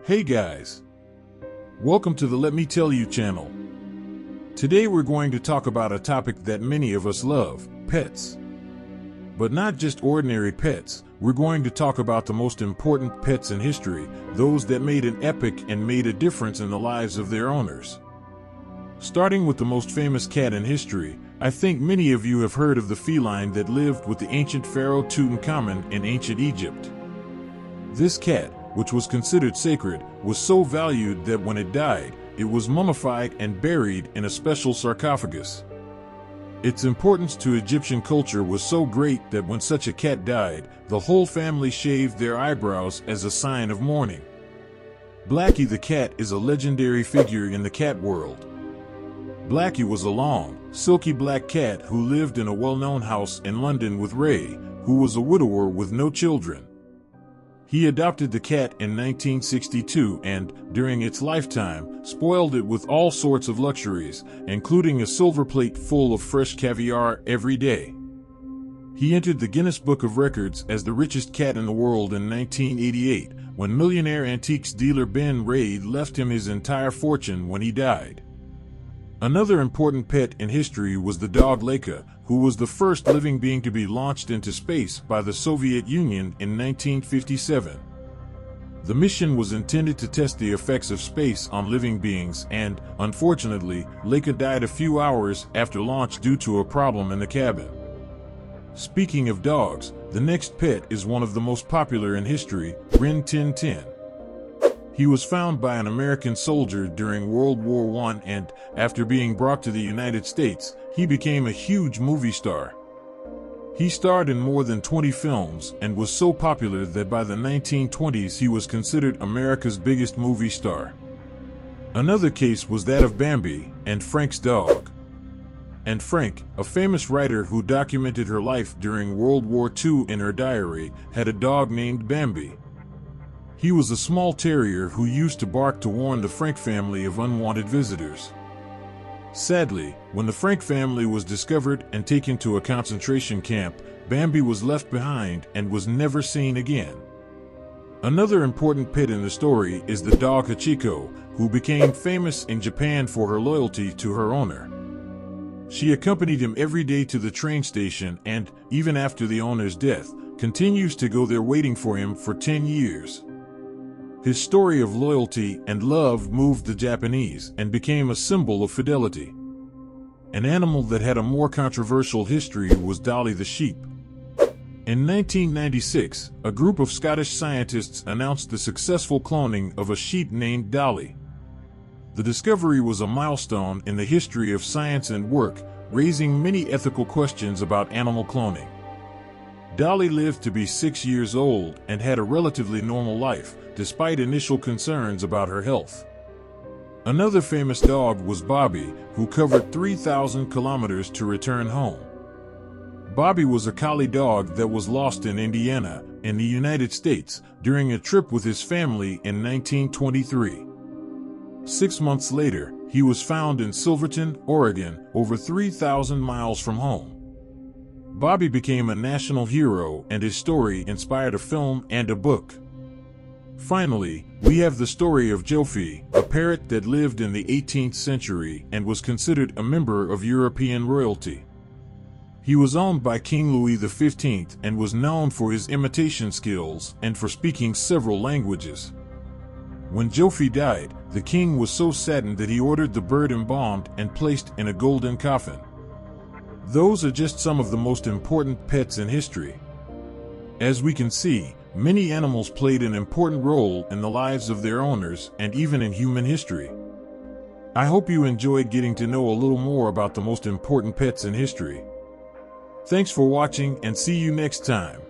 Hey guys! Welcome to the Let Me Tell You channel. Today we're going to talk about a topic that many of us love, pets. But not just ordinary pets, we're going to talk about the most important pets in history, those that made an epic and made a difference in the lives of their owners. Starting with the most famous cat in history, I think many of you have heard of the feline that lived with the ancient pharaoh Tutankhamun in ancient Egypt. This cat, which was considered sacred, was so valued that when it died, it was mummified and buried in a special sarcophagus. Its importance to Egyptian culture was so great that when such a cat died, the whole family shaved their eyebrows as a sign of mourning. Blackie the cat is a legendary figure in the cat world. Blackie was a long, silky black cat who lived in a well-known house in London with Ray, who was a widower with no children. He adopted the cat in 1962 and, during its lifetime, spoiled it with all sorts of luxuries, including a silver plate full of fresh caviar every day. He entered the Guinness Book of Records as the richest cat in the world in 1988, when millionaire antiques dealer Ben Reid left him his entire fortune when he died. Another important pet in history was the dog Laika, who was the first living being to be launched into space by the Soviet Union in 1957. The mission was intended to test the effects of space on living beings and, unfortunately, Laika died a few hours after launch due to a problem in the cabin. Speaking of dogs, the next pet is one of the most popular in history, Rin Tin Tin. He was found by an American soldier during World War I and, after being brought to the United States, he became a huge movie star. He starred in more than 20 films and was so popular that by the 1920s he was considered America's biggest movie star. Another case was that of Bambi, and Frank's dog. And Frank, a famous writer who documented her life during World War II in her diary, had a dog named Bambi. He was a small terrier who used to bark to warn the Frank family of unwanted visitors. Sadly, when the Frank family was discovered and taken to a concentration camp, Bambi was left behind and was never seen again. Another important pet in the story is the dog Hachiko, who became famous in Japan for her loyalty to her owner. She accompanied him every day to the train station and, even after the owner's death, continues to go there waiting for him for 10 years. His story of loyalty and love moved the Japanese and became a symbol of fidelity. An animal that had a more controversial history was Dolly the sheep. In 1996, a group of Scottish scientists announced the successful cloning of a sheep named Dolly. The discovery was a milestone in the history of science and work, raising many ethical questions about animal cloning. Dolly lived to be 6 years old and had a relatively normal life, despite initial concerns about her health. Another famous dog was Bobby, who covered 3,000 kilometers to return home. Bobby was a collie dog that was lost in Indiana, in the United States, during a trip with his family in 1923. 6 months later, he was found in Silverton, Oregon, over 3,000 miles from home. Bobby became a national hero and his story inspired a film and a book. Finally, we have the story of Jofi, a parrot that lived in the 18th century and was considered a member of European royalty. He was owned by King Louis XV and was known for his imitation skills and for speaking several languages. When Jofi died, the king was so saddened that he ordered the bird embalmed and placed in a golden coffin. Those are just some of the most important pets in history. As we can see, many animals played an important role in the lives of their owners and even in human history. I hope you enjoyed getting to know a little more about the most important pets in history. Thanks for watching and see you next time.